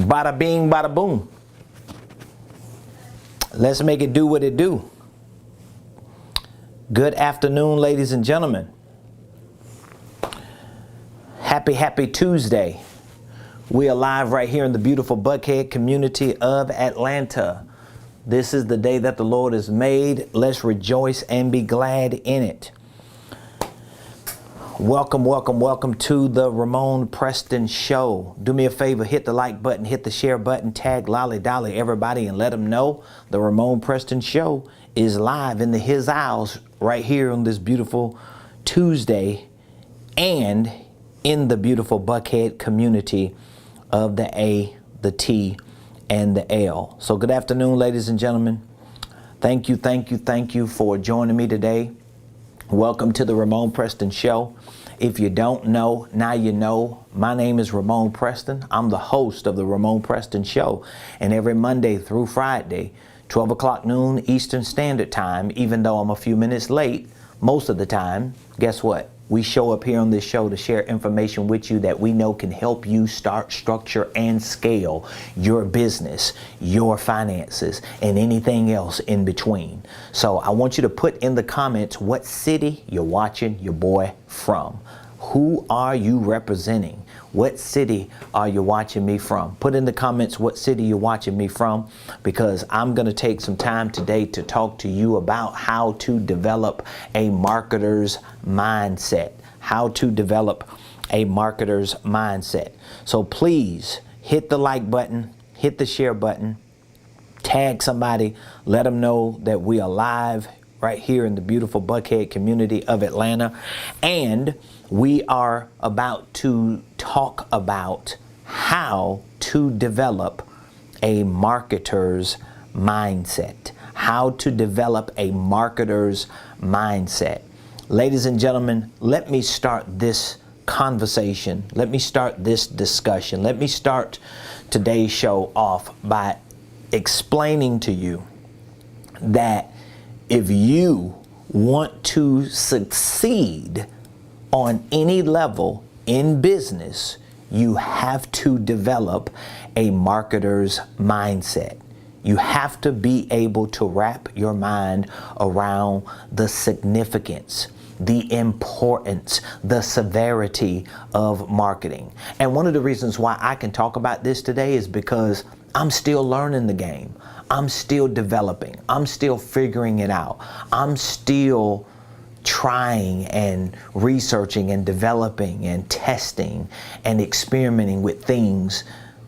Bada bing, bada boom. Let's make it do what it do. Good afternoon, ladies and gentlemen. Happy Tuesday. We are live right here in the beautiful Buckhead community of Atlanta. This is the day that the Lord has made. Let's rejoice and be glad in it. Welcome to the Ramonepreston Show. Do me a favor, hit the like button, hit the share button, tag Lolly Dolly everybody and let them know the Ramonepreston Show is live in his house right here on this beautiful Tuesday and in the beautiful Buckhead community of the A, the T, and the L. So good afternoon, ladies and gentlemen. Thank you for joining me today. Welcome to the Ramonepreston Show. If you don't know, now you know. My name is Ramonepreston. I'm the host of the Ramonepreston Show. And every Monday through Friday, 12 o'clock noon Eastern Standard Time, even though I'm a few minutes late, most of the time, guess what? We show up here on this show to share information with you that we know can help you start, structure, and scale your business, your finances, and anything else in between. So I want you to put in the comments what city you're watching your boy from. Who are you representing? What city are you watching me from? Put in the comments what city you're watching me from, because I'm going to take some time today to talk to you about how to develop a marketer's mindset. How to develop a marketer's mindset. So please hit the like button, hit the share button, tag somebody, let them know that we are live right here in the beautiful Buckhead community of Atlanta. And we are about to talk about how to develop a marketer's mindset. How to develop a marketer's mindset. Ladies and gentlemen, let me start this conversation. Let me start this discussion. Let me start today's show off by explaining to you that if you want to succeed on any level in business, you have to develop a marketer's mindset. You have to be able to wrap your mind around the significance, the importance, the severity of marketing. And one of the reasons why I can talk about this today is because I'm still learning the game. I'm still developing. I'm still figuring it out. I'm still trying and researching and developing and testing and experimenting with things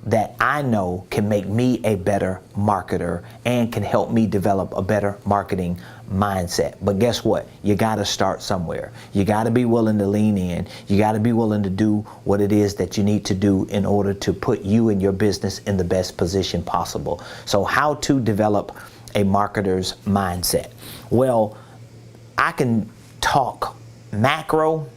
that I know can make me a better marketer and can help me develop a better marketing mindset. But guess what? You got to start somewhere. You got to be willing to lean in. You got to be willing to do what it is that you need to do in order to put you and your business in the best position possible. So how to develop a marketer's mindset? Well, I can talk macro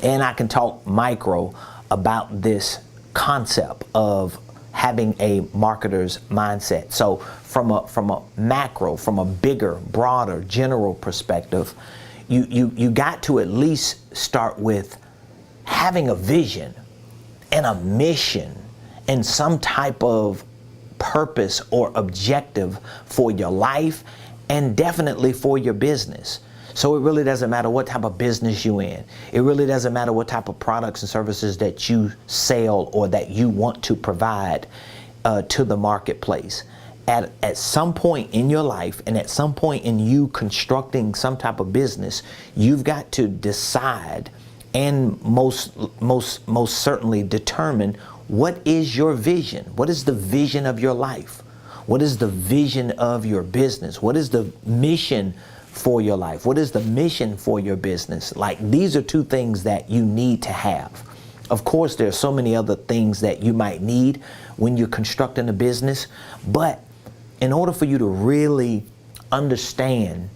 and I can talk micro about this concept of having a marketer's mindset. So from a macro, from a bigger, broader, general perspective, you got to at least start with having a vision and a mission and some type of purpose or objective for your life and definitely for your business. So it really doesn't matter what type of business you're in. It really doesn't matter what type of products and services that you sell or that you want to provide to the marketplace. At some point in your life and at some point in you constructing some type of business, you've got to decide and most certainly determine what is your vision. What is the vision of your life? What is the vision of your business? What is the mission for your life? What is the mission for your business? Like, these are two things that you need to have. Of course, there are so many other things that you might need when you're constructing a business, but in order for you to really understand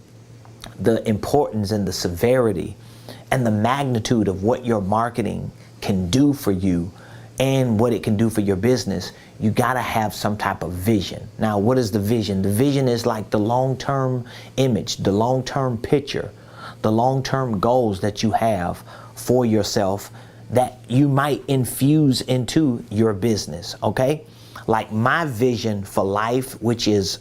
the importance and the severity and the magnitude of what your marketing can do for you and what it can do for your business, you got to have some type of vision. Now, what is the vision? The vision is like the long-term image, the long-term picture, the long-term goals that you have for yourself that you might infuse into your business, okay? Like my vision for life, which is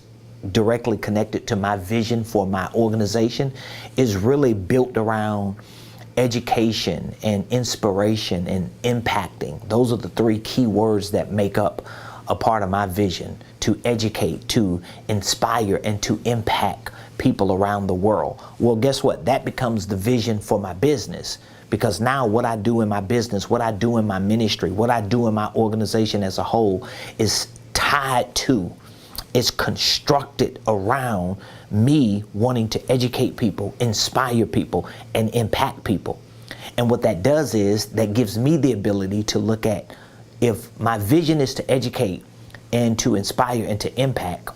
directly connected to my vision for my organization, is really built around education and inspiration and impacting. Those are the three key words that make up a part of my vision: to educate, to inspire, and to impact people around the world. Well, guess what? That becomes the vision for my business, because now what I do in my business, what I do in my ministry, what I do in my organization as a whole is tied to, it's constructed around me wanting to educate people, inspire people, and impact people. And what that does is that gives me the ability to look at, if my vision is to educate and to inspire and to impact,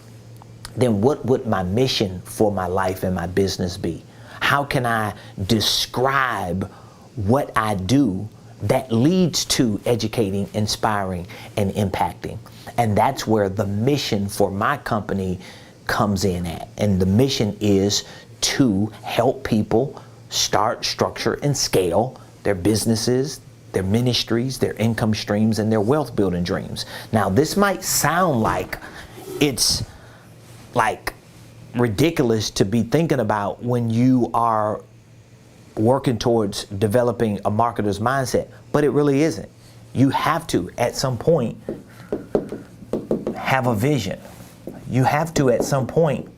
then what would my mission for my life and my business be? How can I describe what I do that leads to educating, inspiring, and impacting? And that's where the mission for my company comes in at. And the mission is to help people start, structure, and scale their businesses, their ministries, their income streams, and their wealth building dreams. Now, this might sound like it's like ridiculous to be thinking about when you are working towards developing a marketer's mindset, but it really isn't. You have to, at some point, have a vision. You have to, at some point,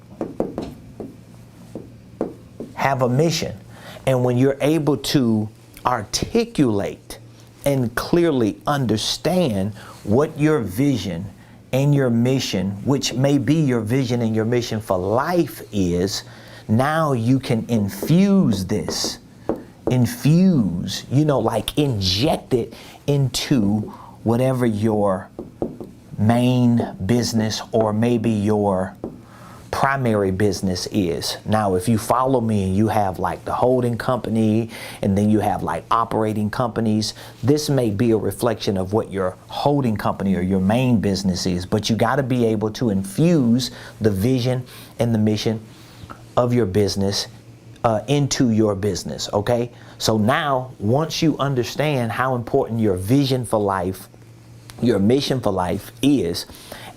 have a mission. And when you're able to articulate and clearly understand what your vision and your mission, which may be your vision and your mission for life, is, now you can infuse this. Infuse, like inject it into whatever your main business or maybe your primary business is. Now, if you follow me and you have like the holding company and then you have like operating companies, this may be a reflection of what your holding company or your main business is, but you got to be able to infuse the vision and the mission of your business into your business, okay? So now, once you understand how important your vision for life, your mission for life is,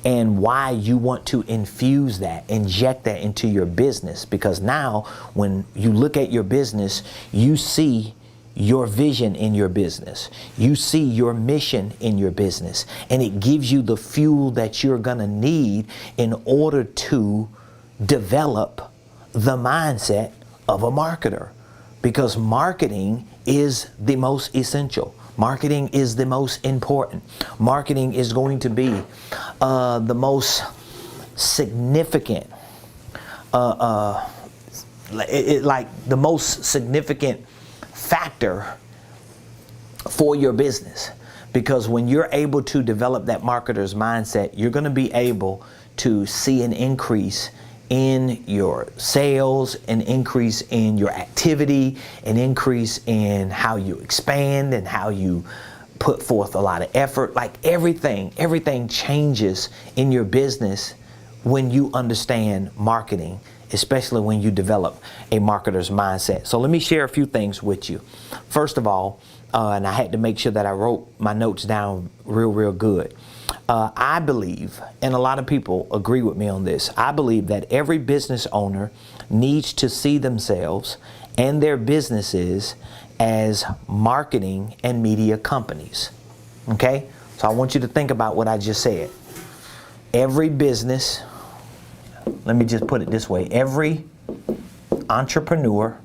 and why you want to infuse that, inject that into your business, because now when you look at your business, you see your vision in your business. You see your mission in your business, and it gives you the fuel that you're gonna need in order to develop the mindset of a marketer, because marketing is the most essential. Marketing is the most important. Marketing is going to be the most significant, like the most significant factor for your business. Because when you're able to develop that marketer's mindset, you're going to be able to see an increase in your sales, an increase in your activity, an increase in how you expand and how you put forth a lot of effort. Like everything changes in your business when you understand marketing, especially when you develop a marketer's mindset. So let me share a few things with you. First of all, and I had to make sure that I wrote my notes down real good. I believe, and a lot of people agree with me on this, I believe that every business owner needs to see themselves and their businesses as marketing and media companies. Okay? So I want you to think about what I just said. Every business, let me just put it this way, every entrepreneur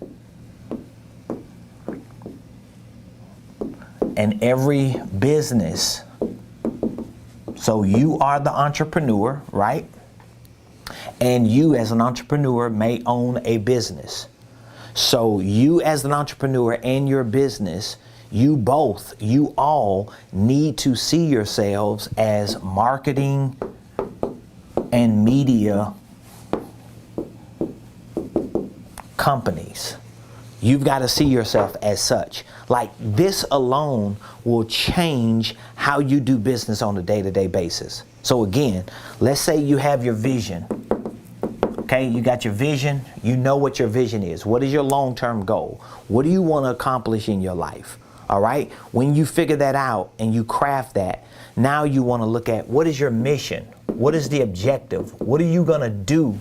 and every business. So you are the entrepreneur, right? And you as an entrepreneur may own a business. So you as an entrepreneur and your business, you all need to see yourselves as marketing and media companies. You've got to see yourself as such. Like this alone will change how you do business on a day-to-day basis. So again, let's say you have your vision. Okay, you got your vision. You know what your vision is. What is your long-term goal? What do you want to accomplish in your life? All right. When you figure that out and you craft that, now you want to look at what is your mission? What is the objective? What are you going to do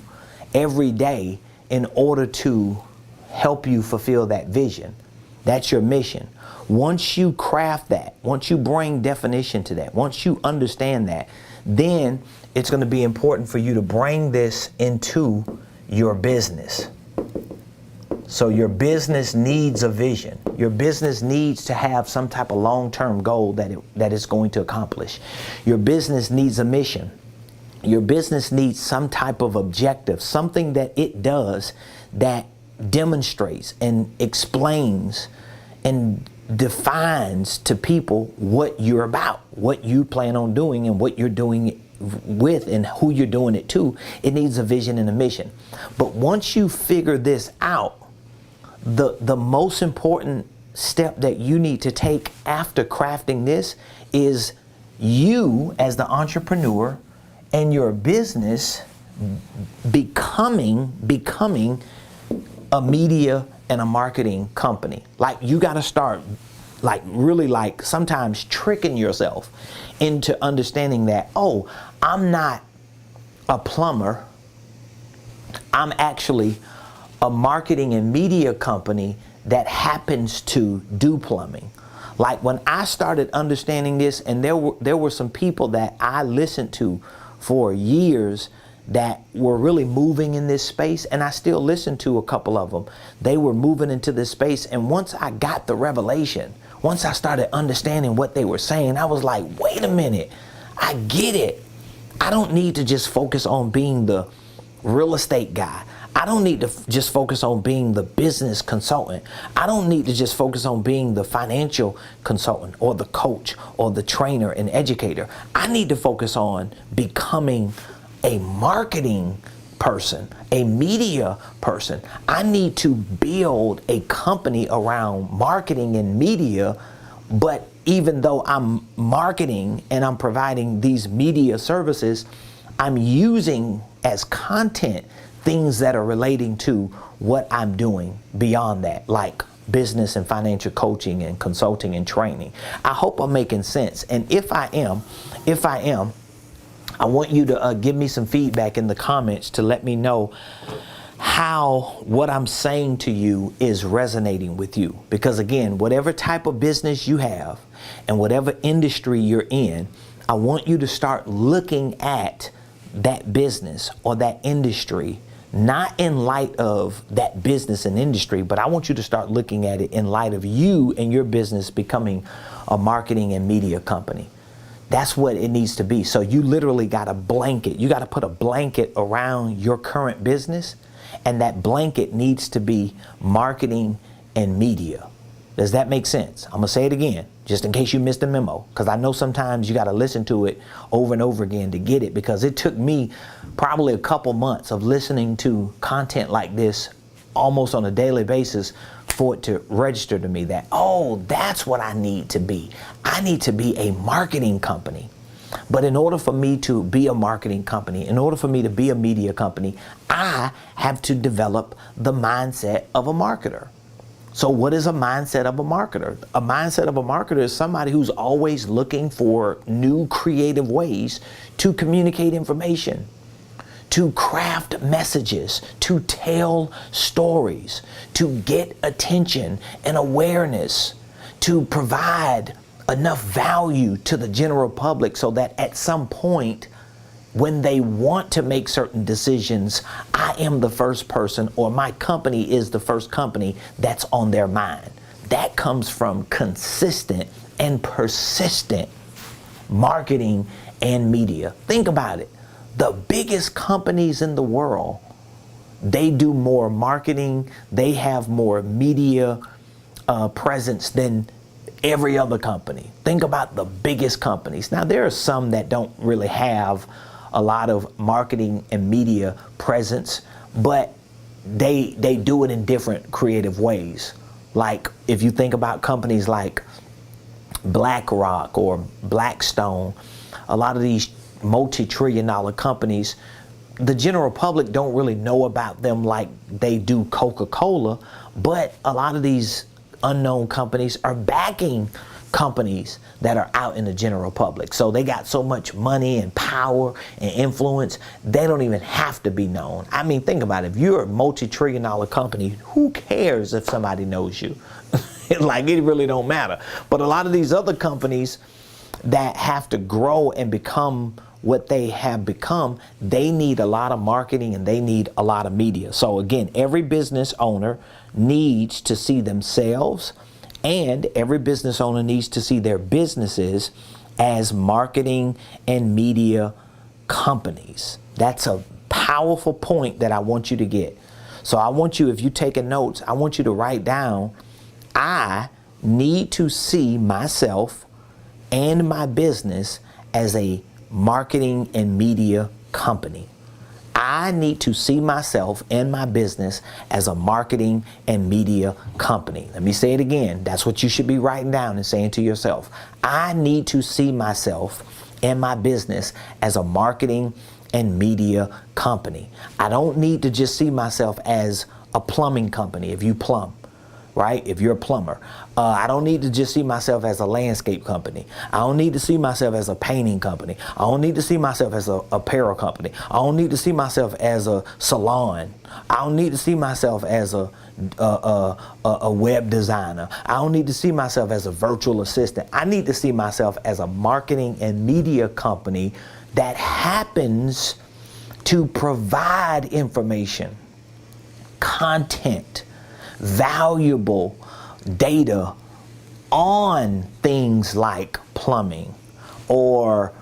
every day in order to help you fulfill that vision? That's your mission. Once you craft that, once you bring definition to that, once you understand that, then it's going to be important for you to bring this into your business. So your business needs a vision. Your business needs to have some type of long-term goal that it's going to accomplish. Your business needs a mission. Your business needs some type of objective, something that it does that demonstrates and explains and defines to people what you're about, what you plan on doing and what you're doing it with and who you're doing it to. It needs a vision and a mission. But once you figure this out, the most important step that you need to take after crafting this is you as the entrepreneur and your business becoming a media and a marketing company. Like, you got to start really sometimes tricking yourself into understanding that, oh, I'm not a plumber. I'm actually a marketing and media company that happens to do plumbing. Like, when I started understanding this, and there were some people that I listened to for years that were really moving in this space, and I still listen to a couple of them. They were moving into this space, and once I got the revelation, once I started understanding what they were saying, I was like, wait a minute, I get it. I don't need to just focus on being the real estate guy. I don't need to just focus on being the business consultant. I don't need to just focus on being the financial consultant or the coach or the trainer and educator. I need to focus on becoming a marketing person, a media person. I need to build a company around marketing and media, but even though I'm marketing and I'm providing these media services, I'm using as content things that are relating to what I'm doing beyond that, like business and financial coaching and consulting and training. I hope I'm making sense. And if I am, I want you to give me some feedback in the comments to let me know how what I'm saying to you is resonating with you. Because again, whatever type of business you have and whatever industry you're in, I want you to start looking at that business or that industry, not in light of that business and industry, but I want you to start looking at it in light of you and your business becoming a marketing and media company. That's what it needs to be. So you literally got a blanket. You got to put a blanket around your current business, and that blanket needs to be marketing and media. Does that make sense? I'm going to say it again, just in case you missed the memo, because I know sometimes you got to listen to it over and over again to get it, because it took me probably a couple months of listening to content like this almost on a daily basis for it to register to me that, oh, that's what I need to be. I need to be a marketing company. But in order for me to be a marketing company, in order for me to be a media company, I have to develop the mindset of a marketer. So what is a mindset of a marketer? A mindset of a marketer is somebody who's always looking for new creative ways to communicate information, to craft messages, to tell stories, to get attention and awareness, to provide enough value to the general public so that at some point when they want to make certain decisions, I am the first person, or my company is the first company that's on their mind. That comes from consistent and persistent marketing and media. Think about it. The biggest companies in the world, they do more marketing, they have more media presence than every other company. Think about the biggest companies. Now, there are some that don't really have a lot of marketing and media presence, but they do it in different creative ways. Like if you think about companies like BlackRock or Blackstone, a lot of these multi-trillion-dollar companies, the general public don't really know about them like they do Coca-Cola, but a lot of these unknown companies are backing companies that are out in the general public. So they got so much money and power and influence, they don't even have to be known. I mean, think about it. If you're a multi-trillion-dollar company, who cares if somebody knows you? Like, it really don't matter. But a lot of these other companies that have to grow and become what they have become, they need a lot of marketing and they need a lot of media. So again, every business owner needs to see themselves, and every business owner needs to see their businesses as marketing and media companies. That's a powerful point that I want you to get. So I want you, if you're taking notes, I want you to write down, I need to see myself and my business as a marketing and media company. I need to see myself and my business as a marketing and media company. Let me say it again. That's what you should be writing down and saying to yourself. I need to see myself and my business as a marketing and media company. I don't need to just see myself as a plumbing company if you plumb. Right? If you're a plumber, I don't need to just see myself as a landscape company. I don't need to see myself as a painting company. I don't need to see myself as a apparel company. I don't need to see myself as a salon. I don't need to see myself as a web designer. I don't need to see myself as a virtual assistant. I need to see myself as a marketing and media company that happens to provide information, content, valuable data on things like plumbing or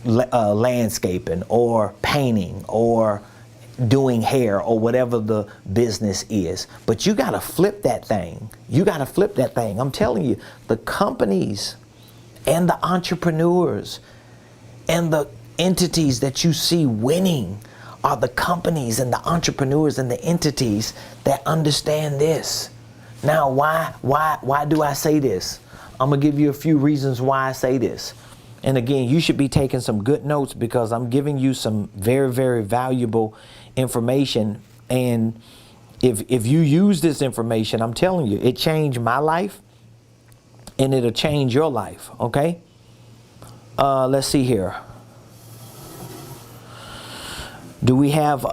landscaping or painting or doing hair or whatever the business is. But you got to flip that thing. You got to flip that thing. I'm telling you, the companies and the entrepreneurs and the entities that you see winning are the companies and the entrepreneurs and the entities that understand this. Now, why do I say this? I'm gonna give you a few reasons why I say this. And again, you should be taking some good notes because I'm giving you some very, very valuable information. And if you use this information, I'm telling you, it changed my life and it'll change your life, okay? Let's see here. Do we have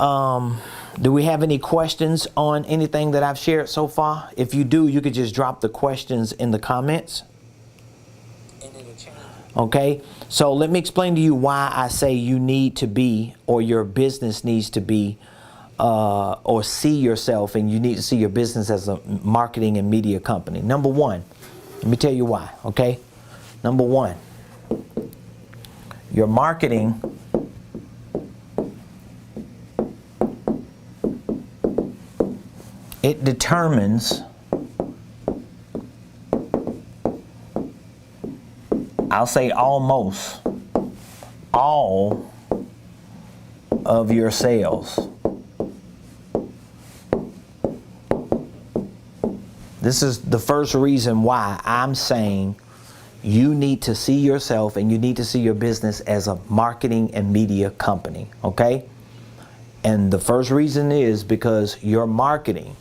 any questions on anything that I've shared so far? If you do, you could just drop the questions in the comments. Okay, so let me explain to you why I say you need to be, or your business needs to be, or see yourself, and you need to see your business as a marketing and media company. Number one, let me tell you why, okay? Number one, your marketing it determines, I'll say almost all of your sales. This is the first reason why I'm saying you need to see yourself and you need to see your business as a marketing and media company, okay? And the first reason is because your marketing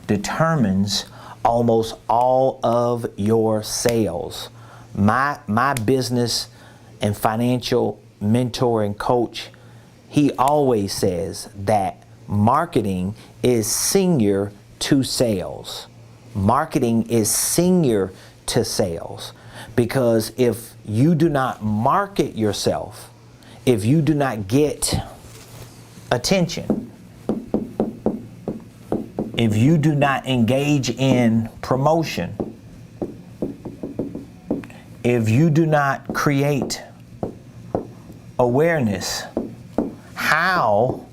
determines almost all of your sales. My business and financial mentor and coach, he always says that marketing is senior to sales. Marketing is senior to sales, because if you do not market yourself, if you do not get attention, if you do not engage in promotion, if you do not create awareness, how,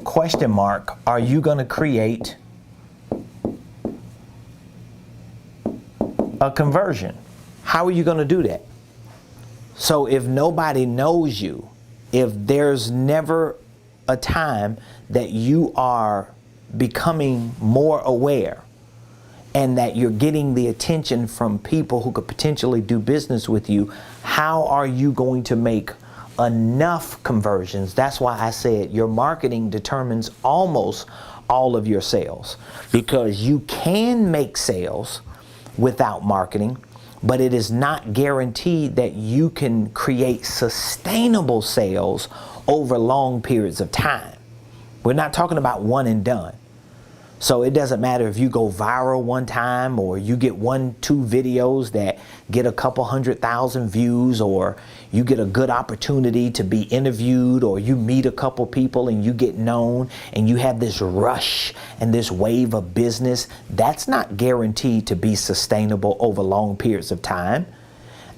question mark, are you going to create a conversion? How are you going to do that? So if nobody knows you, if there's never a time that you are becoming more aware and that you're getting the attention from people who could potentially do business with you, how are you going to make enough conversions? That's why I said your marketing determines almost all of your sales, because you can make sales without marketing, but it is not guaranteed that you can create sustainable sales over long periods of time. We're not talking about one and done. So it doesn't matter if you go viral one time, or you get 1-2 videos that get a couple 100,000 views, or you get a good opportunity to be interviewed, or you meet a couple people and you get known and you have this rush and this wave of business. That's not guaranteed to be sustainable over long periods of time.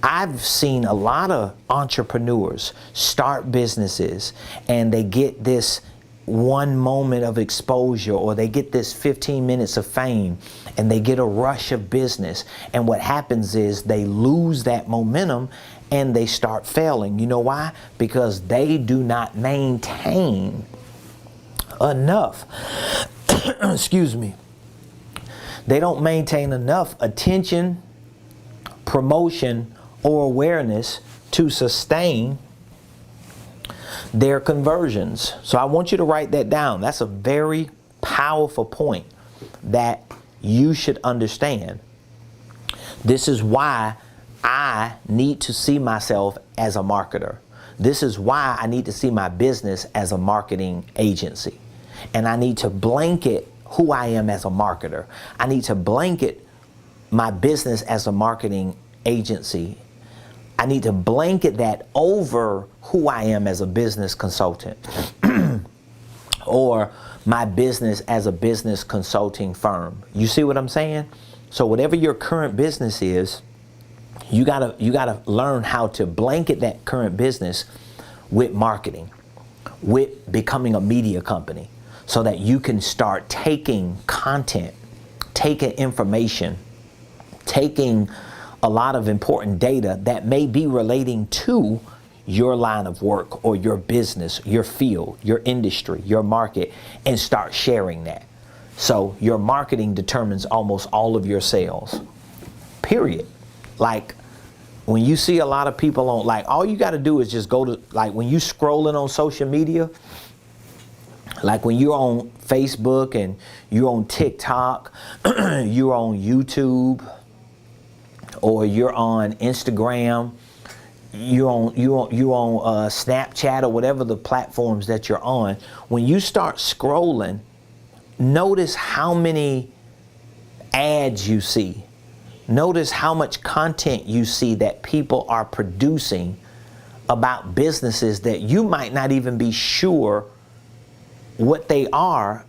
I've seen a lot of entrepreneurs start businesses and they get this one moment of exposure, or they get this 15 minutes of fame, and they get a rush of business, and what happens is they lose that momentum and they start failing. You know why? Because they do not maintain enough excuse me, they don't maintain enough attention, promotion, or awareness to sustain their conversions. So I want you to write that down. That's a very powerful point that you should understand. This is why I need to see myself as a marketer. This is why I need to see my business as a marketing agency. And I need to blanket who I am as a marketer. I need to blanket my business as a marketing agency. I need to blanket that over who I am as a business consultant or my business as a business consulting firm. You see what I'm saying? So whatever your current business is, you gotta learn how to blanket that current business with marketing, with becoming a media company, so that you can start taking content, taking information, taking a lot of important data that may be relating to your line of work or your business, your field, your industry, your market, and start sharing that. So your marketing determines almost all of your sales, period. Like when you see a lot of people on, like, all you got to do is just go to, like, when you scrolling on social media, like when you're on Facebook and you're on TikTok, you're on YouTube, or you're on Instagram, you're on Snapchat, or whatever the platforms that you're on. When you start scrolling, notice how many ads you see. Notice how much content you see that people are producing about businesses that you might not even be sure what they are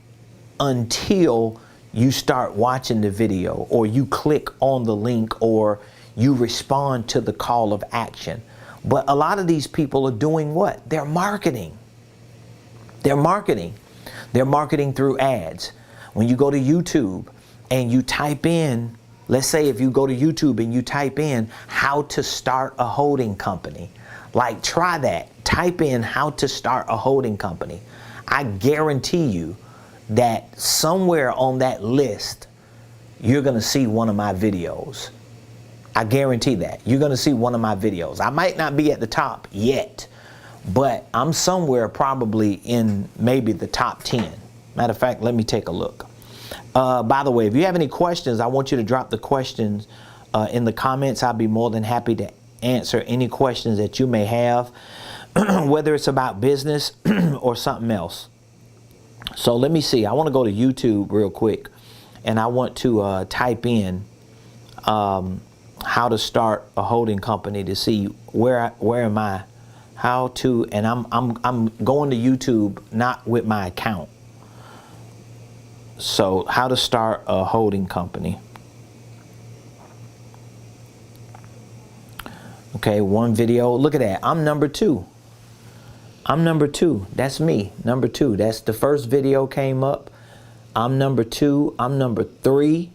until you start watching the video, or you click on the link, or you respond to the call of action. But a lot of these people are doing what? They're marketing. They're marketing. They're marketing through ads. When you go to YouTube and you type in, let's say if you go to YouTube and you type in how to start a holding company, like, try that. Type in how to start a holding company. I guarantee you that somewhere on that list, you're going to see one of my videos. I guarantee that. You're going to see one of my videos. I might not be at the top yet, but I'm somewhere probably in maybe the top 10. Matter of fact, let me take a look. By the way, if you have any questions, I want you to drop the questions in the comments. I'll be more than happy to answer any questions that you may have, whether it's about business or something else. So let me see. I want to go to YouTube real quick, and I want to type in how to start a holding company to see where am I, how to, and I'm going to YouTube not with my account. So how to start a holding company. Okay, one video. Look at that. I'm number 2. I'm number 2. That's me. Number 2. That's the first video came up. I'm number 2. I'm number 3.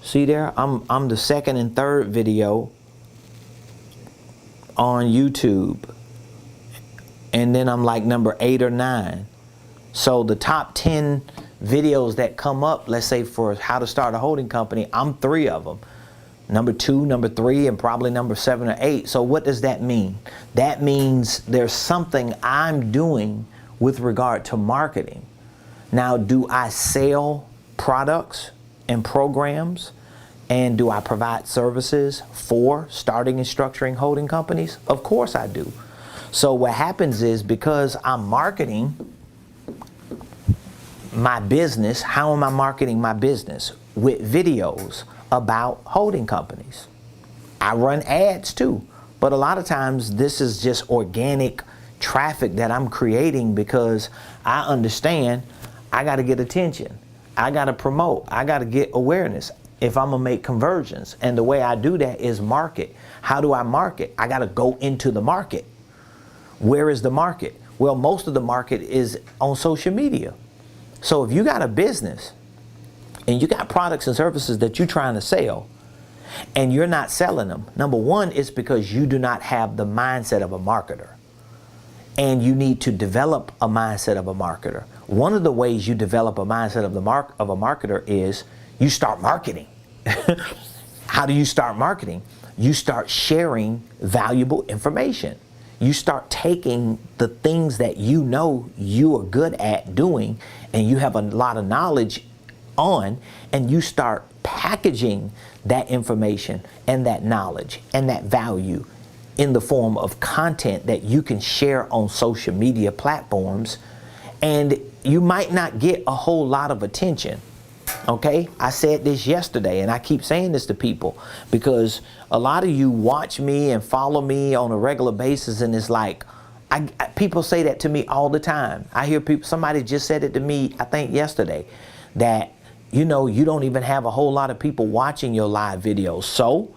See there? I'm the second and third video on YouTube. And then I'm like number 8 or 9. So the top 10 videos that come up, let's say for how to start a holding company, I'm 3 of them. Number 2, number 3, and probably number 7 or 8. So what does that mean? That means there's something I'm doing with regard to marketing Now, do I sell products and programs? And do I provide services for starting and structuring holding companies? Of course I do. So what happens is, because I'm marketing my business, how am I marketing my business? With videos about holding companies. I run ads too, but a lot of times this is just organic traffic that I'm creating, because I understand I got to get attention. I got to promote. I got to get awareness if I'm going to make conversions. And the way I do that is market. How do I market? I got to go into the market. Where is the market? Well, most of the market is on social media. So if you got a business and you got products and services that you're trying to sell and you're not selling them, number one, it's because you do not have the mindset of a marketer. And you need to develop a mindset of a marketer. One of the ways you develop a mindset of a marketer is you start marketing. How do you start marketing? You start sharing valuable information. You start taking the things that you know you are good at doing and you have a lot of knowledge on, and you start packaging that information and that knowledge and that value in the form of content that you can share on social media platforms. And you might not get a whole lot of attention. Okay, I said this yesterday, and I keep saying this to people because a lot of you watch me and follow me on a regular basis, and it's like, people say that to me all the time. I hear people, somebody just said it to me, I think yesterday, that, you know, you don't even have a whole lot of people watching your live videos. So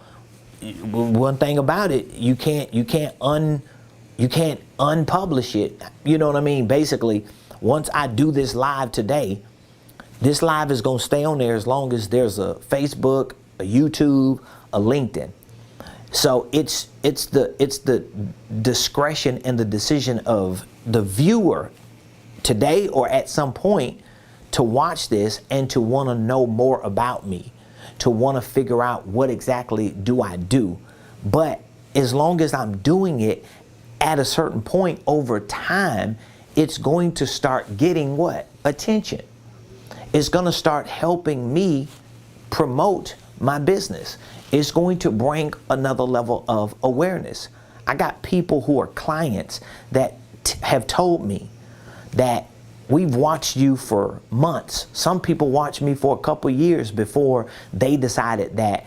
one thing about it, you can't unpublish it. You know what I mean? Basically, once I do this live today, this live is going to stay on there as long as there's a Facebook, a YouTube, a LinkedIn. So it's the discretion and the decision of the viewer today or at some point to watch this and to want to know more about me, to want to figure out what exactly do I do. But as long as I'm doing it at a certain point over time, it's going to start getting what? Attention. It's going to start helping me promote my business. It's going to bring another level of awareness. I got people who are clients that have told me that we've watched you for months. Some people watched me for a couple years before they decided that,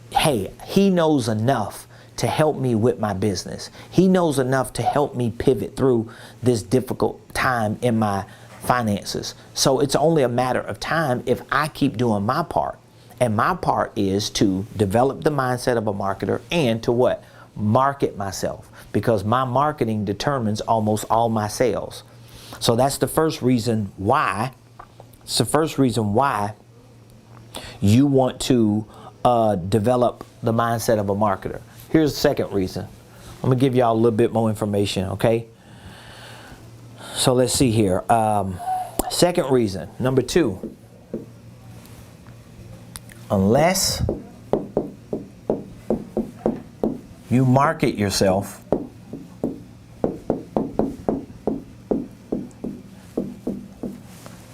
hey, he knows enough to help me with my business. He knows enough to help me pivot through this difficult time in my finances. So it's only a matter of time if I keep doing my part. And my part is to develop the mindset of a marketer and to what? Market myself, because my marketing determines almost all my sales. So that's the first reason why. It's the first reason why you want to develop the mindset of a marketer. Here's the second reason. I'm gonna give y'all a little bit more information, okay? So let's see here. Second reason, number 2. Unless you market yourself,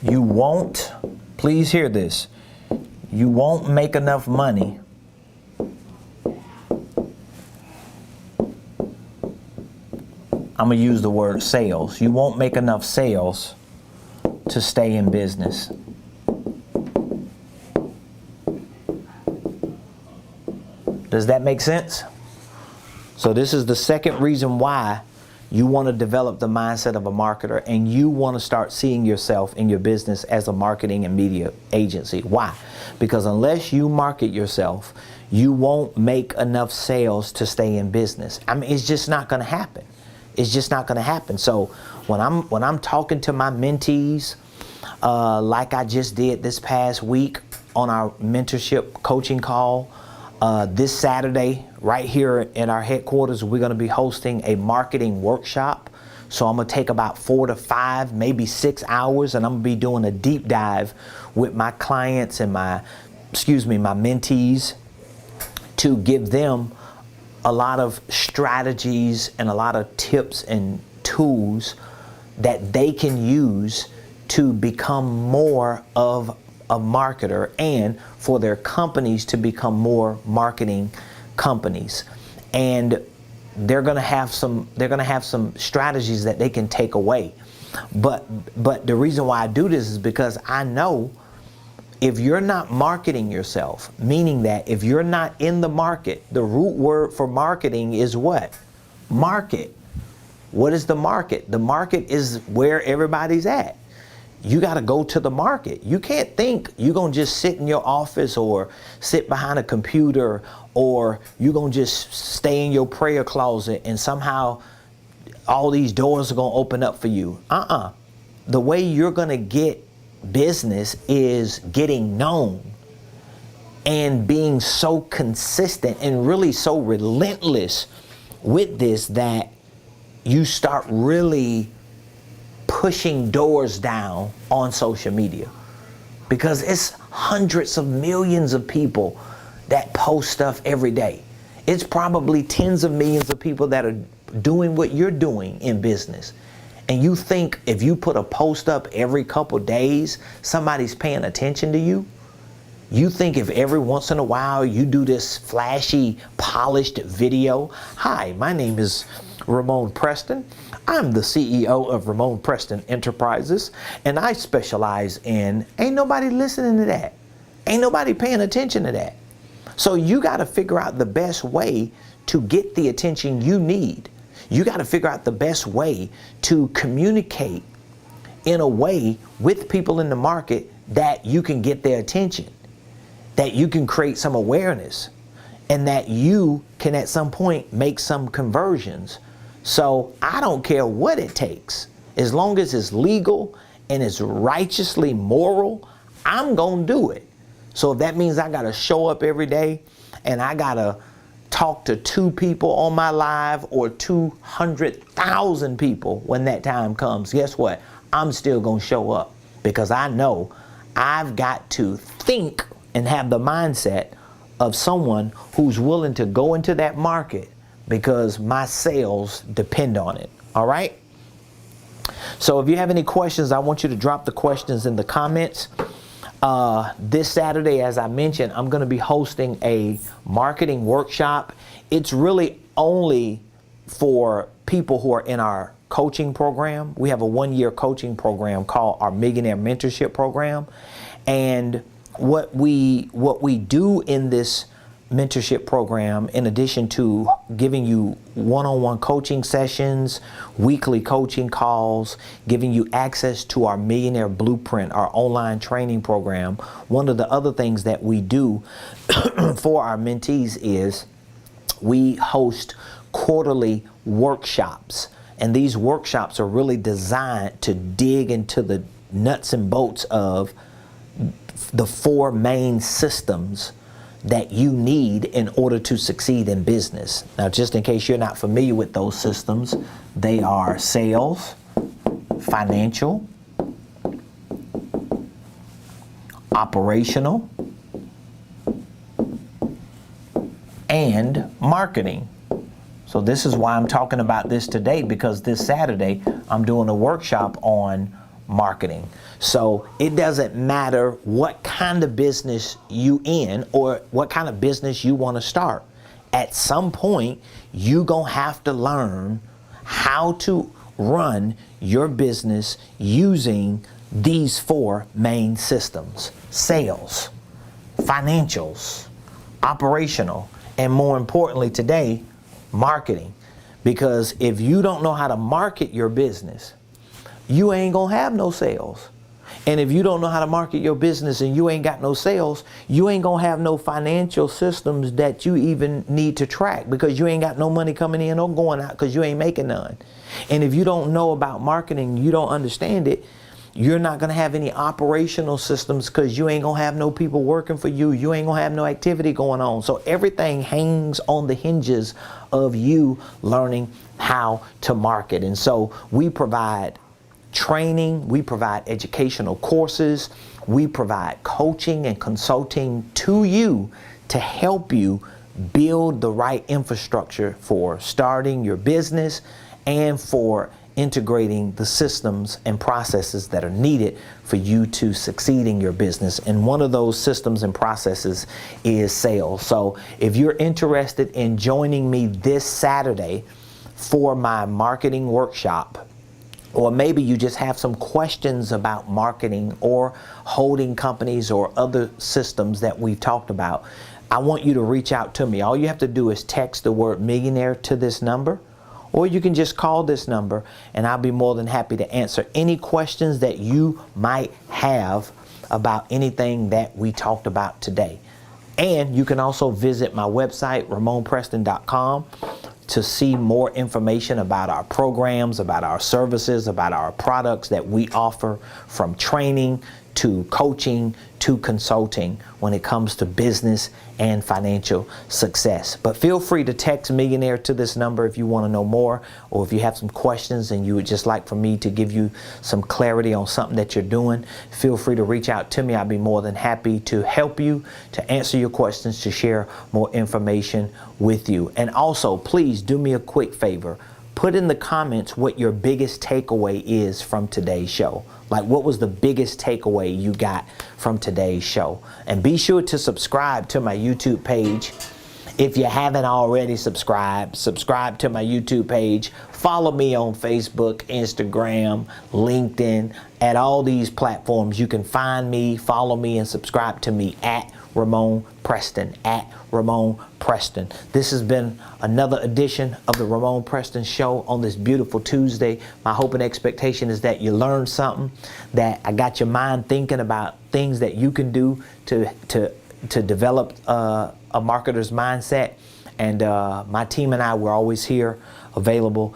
you won't, please hear this, you won't make enough money I'm going to use the word sales. You won't make enough sales to stay in business. Does that make sense? So this is the second reason why you want to develop the mindset of a marketer, and you want to start seeing yourself in your business as a marketing and media agency. Why? Because unless you market yourself, you won't make enough sales to stay in business. I mean, it's just not going to happen. It's just not going to happen. So when I'm talking to my mentees, like I just did this past week on our mentorship coaching call, this Saturday, right here at our headquarters, we're going to be hosting a marketing workshop. So I'm going to take about 4 to 5, maybe 6 hours, and I'm going to be doing a deep dive with my clients and my mentees to give them a lot of strategies and a lot of tips and tools that they can use to become more of a marketer and for their companies to become more marketing companies. And they're going to have some strategies that they can take away. But the reason why I do this is because I know if you're not marketing yourself, meaning that if you're not in the market, the root word for marketing is what? Market. What is the market? The market is where everybody's at. You got to go to the market. You can't think you're going to just sit in your office or sit behind a computer, or you're going to just stay in your prayer closet and somehow all these doors are going to open up for you. The way you're going to get business is getting known and being so consistent and really so relentless with this that you start really pushing doors down on social media, because it's hundreds of millions of people that post stuff every day. It's probably tens of millions of people that are doing what you're doing in business. And you think if you put a post up every couple days, somebody's paying attention to you? You think if every once in a while you do this flashy, polished video? Hi, my name is Ramonepreston. I'm the CEO of Ramonepreston Enterprises, and I specialize in, ain't nobody listening to that. Ain't nobody paying attention to that. So you got to figure out the best way to get the attention you need. You got to figure out the best way to communicate in a way with people in the market that you can get their attention, that you can create some awareness, and that you can at some point make some conversions. So I don't care what it takes. As long as it's legal and it's righteously moral, I'm going to do it. So if that means I got to show up every day and I got to talk to 2 people on my live or 200,000 people when that time comes, guess what? I'm still going to show up, because I know I've got to think and have the mindset of someone who's willing to go into that market, because my sales depend on it. All right? So if you have any questions, I want you to drop the questions in the comments. This Saturday, as I mentioned, I'm going to be hosting a marketing workshop. It's really only for people who are in our coaching program. We have a 1-year coaching program called our Millionaire Mentorship program. And what we do in this mentorship program, in addition to giving you one-on-one coaching sessions, weekly coaching calls, giving you access to our Millionaire Blueprint, our online training program, one of the other things that we do for our mentees is we host quarterly workshops. And these workshops are really designed to dig into the nuts and bolts of the 4 main systems that you need in order to succeed in business. Now, just in case you're not familiar with those systems, they are sales, financial, operational, and marketing. So this is why I'm talking about this today, because this Saturday I'm doing a workshop on marketing. So it doesn't matter what kind of business you in or what kind of business you want to start. At some point, you're going to have to learn how to run your business using these 4 main systems: sales, financials, operational, and more importantly today, marketing. Because if you don't know how to market your business, you ain't gonna have no sales. And if you don't know how to market your business and you ain't got no sales, you ain't gonna have no financial systems that you even need to track, because you ain't got no money coming in or going out, because you ain't making none. And if you don't know about marketing, you don't understand it, you're not gonna have any operational systems, because you ain't gonna have no people working for you. You ain't gonna have no activity going on. So everything hangs on the hinges of you learning how to market. And so we provide training, we provide educational courses, we provide coaching and consulting to you to help you build the right infrastructure for starting your business and for integrating the systems and processes that are needed for you to succeed in your business. And one of those systems and processes is sales. So if you're interested in joining me this Saturday for my marketing workshop, or maybe you just have some questions about marketing or holding companies or other systems that we've talked about, I want you to reach out to me. All you have to do is text the word millionaire to this number, or you can just call this number and I'll be more than happy to answer any questions that you might have about anything that we talked about today. And you can also visit my website, Ramonepreston.com, to see more information about our programs, about our services, about our products that we offer, from training to coaching to consulting when it comes to business and financial success. But feel free to text millionaire to this number if you want to know more, or if you have some questions and you would just like for me to give you some clarity on something that you're doing. Feel free to reach out to me. I'll be more than happy to help you, to answer your questions, to share more information with you. And also, please do me a quick favor. Put in the comments what your biggest takeaway is from today's show. Like, what was the biggest takeaway you got from today's show? And be sure to subscribe to my YouTube page. If you haven't already subscribed to my YouTube page. Follow me on Facebook, Instagram, LinkedIn. At all these platforms, you can find me, follow me, and subscribe to me at Ramonepreston, at Ramonepreston. This has been another edition of the Ramonepreston Show on this beautiful Tuesday. My hope and expectation is that you learned something, that I got your mind thinking about things that you can do to develop a marketer's mindset. And my team and I, we're always here available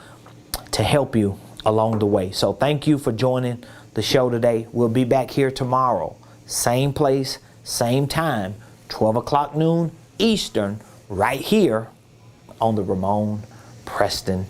to help you along the way. So thank you for joining the show today. We'll be back here tomorrow, same place, same time, 12 o'clock noon Eastern, right here on the Ramonepreston